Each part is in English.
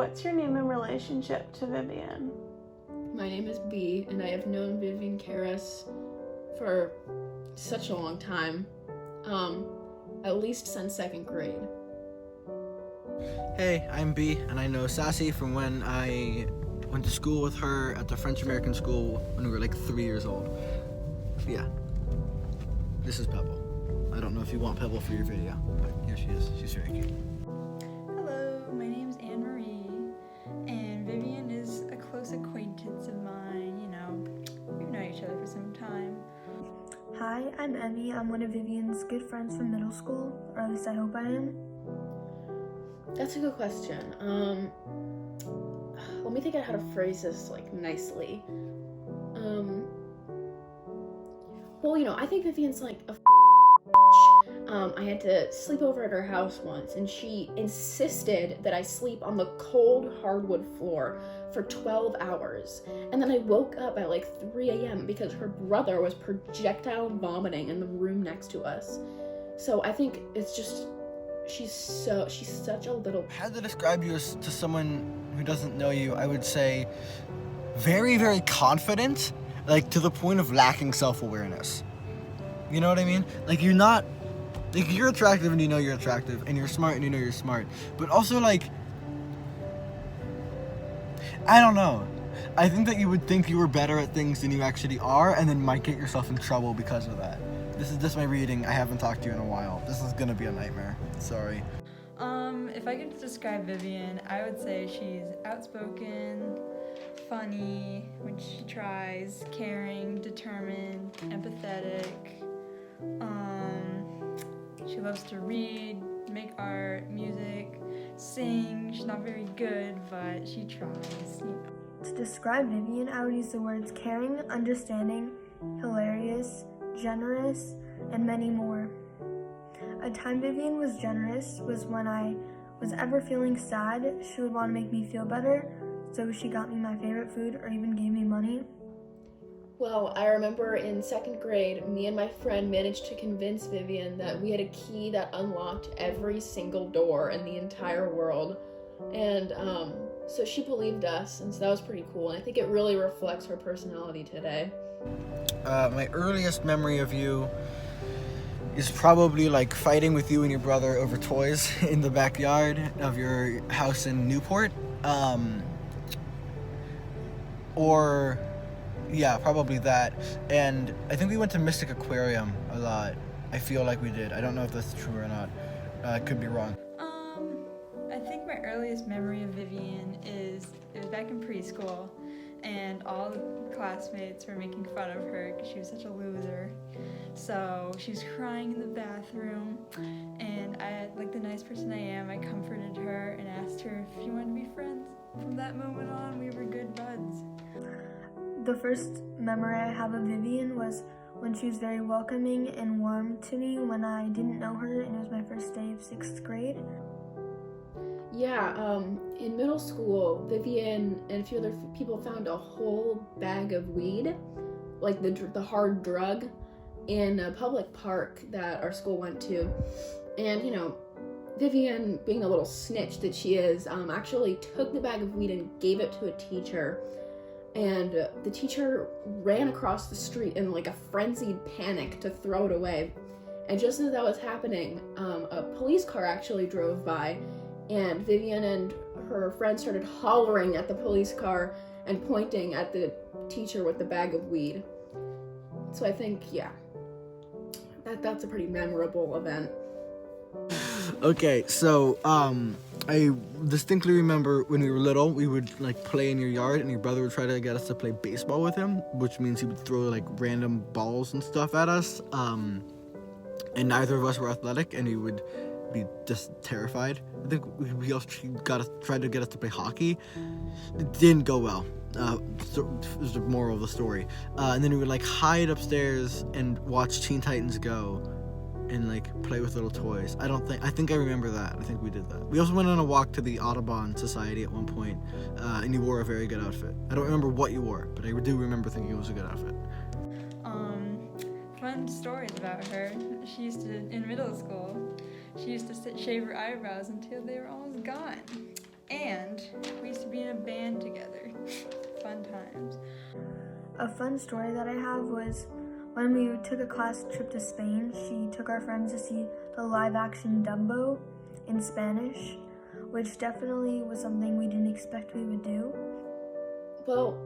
what's your name and relationship to Vivian? My name is B, and I have known Vivian Karas for such a long time, at least since 2nd grade. Hey, I'm B, and I know Sassy from when I went to school with her at the French American school when we were like 3 years old. Yeah. This is Pebble. I don't know if you want Pebble for your video, but here she is. She's very cute. Hello, my name's Anne Marie, and Vivian is a close acquaintance of mine. You know, we've known each other for some time. Hi, I'm Emmy. I'm one of Vivian's good friends from middle school, or at least I hope I am. That's a good question. Let me think of how to phrase this nicely. Well, I think Vivian's like a I had to sleep over at her house once, and she insisted that I sleep on the cold hardwood floor for 12 hours. And then I woke up at 3 a.m. because her brother was projectile vomiting in the room next to us. So I think it's just, she's such a little... If I had to describe you to someone who doesn't know you, I would say very, very confident, to the point of lacking self-awareness. You know what I mean? You're attractive and you know you're attractive, and you're smart and you know you're smart. But also, I don't know. I think that you would think you were better at things than you actually are, and then might get yourself in trouble because of that. This is just my reading. I haven't talked to you in a while. This is gonna be a nightmare. Sorry. If I could describe Vivian, I would say she's outspoken, funny when she tries, caring, determined, empathetic. She loves to read, make art, music, sing. She's not very good, but she tries. To describe Vivian, I would use the words caring, understanding, hilarious, generous, and many more. A time Vivian was generous was when I was ever feeling sad. She would want to make me feel better, so she got me my favorite food or even gave me money. Well, I remember in 2nd grade, me and my friend managed to convince Vivian that we had a key that unlocked every single door in the entire world. And so she believed us, and so that was pretty cool. And I think it really reflects her personality today. My earliest memory of you is probably fighting with you and your brother over toys in the backyard of your house in Newport. Yeah, probably that. And I think we went to Mystic Aquarium a lot. I feel like we did. I don't know if that's true or not. I could be wrong. I think my earliest memory of Vivian it was back in preschool, and all the classmates were making fun of her because she was such a loser. So she was crying in the bathroom, and I, like the nice person I am, I comforted her and asked her if she wanted to be friends. From that moment on, we were good buds. The first memory I have of Vivian was when she was very welcoming and warm to me when I didn't know her, and it was my first day of 6th grade. Yeah, in middle school, Vivian and a few other people found a whole bag of weed, the hard drug, in a public park that our school went to. And, Vivian, being the little snitch that she is, actually took the bag of weed and gave it to a teacher. And the teacher ran across the street in a frenzied panic to throw it away. And just as that was happening, a police car actually drove by, and Vivian and her friend started hollering at the police car and pointing at the teacher with the bag of weed. So I think, yeah, that's a pretty memorable event. Okay, so I distinctly remember when we were little, we would play in your yard, and your brother would try to get us to play baseball with him, which means he would throw random balls and stuff at us. And neither of us were athletic, and he would be just terrified. I think we also tried to get us to play hockey. It didn't go well. Was the moral of the story. And then we would hide upstairs and watch Teen Titans Go and play with little toys. I think I remember that. I think we did that. We also went on a walk to the Audubon Society at one point, and you wore a very good outfit. I don't remember what you wore, but I do remember thinking it was a good outfit. Fun stories about her. She used to, in middle school, she used to shave her eyebrows until they were almost gone. And we used to be in a band together. Fun times. A fun story that I have was when we took a class trip to Spain, she took our friends to see the live-action Dumbo in Spanish, which definitely was something we didn't expect we would do. Well,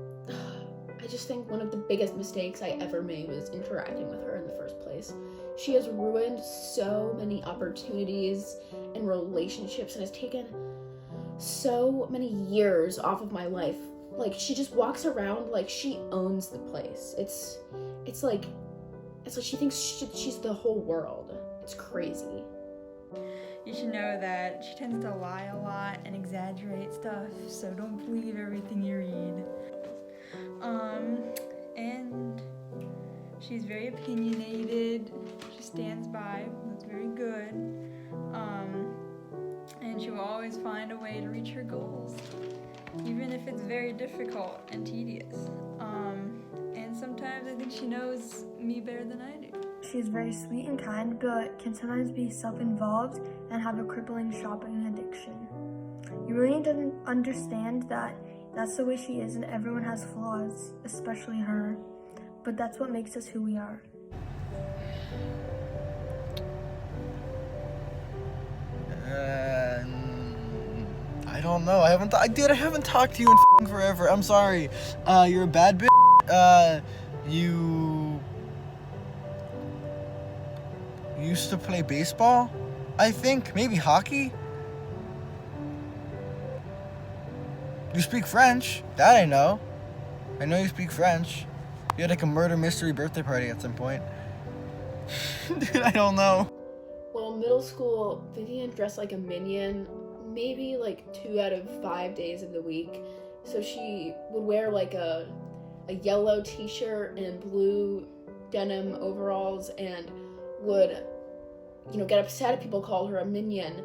I just think one of the biggest mistakes I ever made was interacting with her in the first place. She has ruined so many opportunities and relationships and has taken so many years off of my life. Like, she just walks around like she owns the place. It's like she thinks she's the whole world. It's crazy. You should know that she tends to lie a lot and exaggerate stuff, so don't believe everything you read. And she's very opinionated. She stands by. That's very good. And she will always find a way to reach her goals, even if it's very difficult and tedious. And sometimes I think she knows me better than I do. She's very sweet and kind, but can sometimes be self-involved and have a crippling shopping addiction. You really need to understand that that's the way she is, and everyone has flaws, especially her. But that's what makes us who we are. I don't know. I haven't talked to you in forever. I'm sorry. You're a bad bitch. You used to play baseball, I think. Maybe hockey. You speak French. That I know. I know you speak French. You had like a murder mystery birthday party at some point. Dude, I don't know. Well, middle school, Vivian dressed like a minion, maybe like 2 out of 5 days of the week. So she would wear like a yellow t-shirt and blue denim overalls and would, get upset if people called her a minion,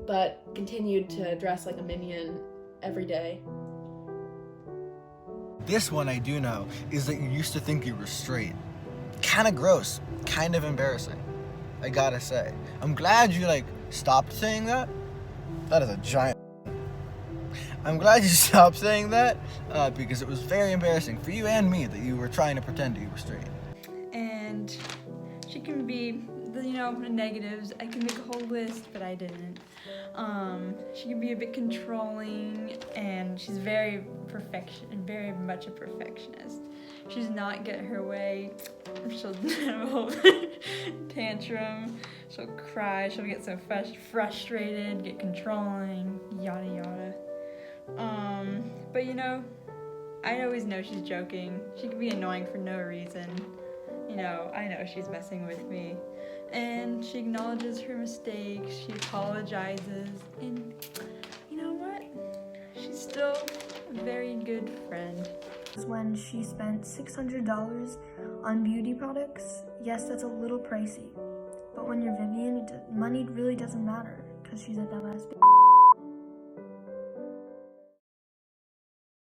but continued to dress like a minion every day. This one I do know is that you used to think you were straight. Kind of gross, kind of embarrassing, I gotta say. I'm glad you stopped saying that. That is a giant. I'm glad you stopped saying that because it was very embarrassing for you and me that you were trying to pretend you were straight. And she can be, the negatives. I can make a whole list, but I didn't. She can be a bit controlling, and she's very much a perfectionist. She does not get her way. She'll have a whole tantrum. She'll cry. She'll get so frustrated, get controlling, yada yada. But I always know she's joking. She can be annoying for no reason. I know she's messing with me. And she acknowledges her mistakes, she apologizes, and you know what? She's still a very good friend. When she spent $600 on beauty products, yes, that's a little pricey. But when you're Vivian, money really doesn't matter, because she's a dumbass bitch.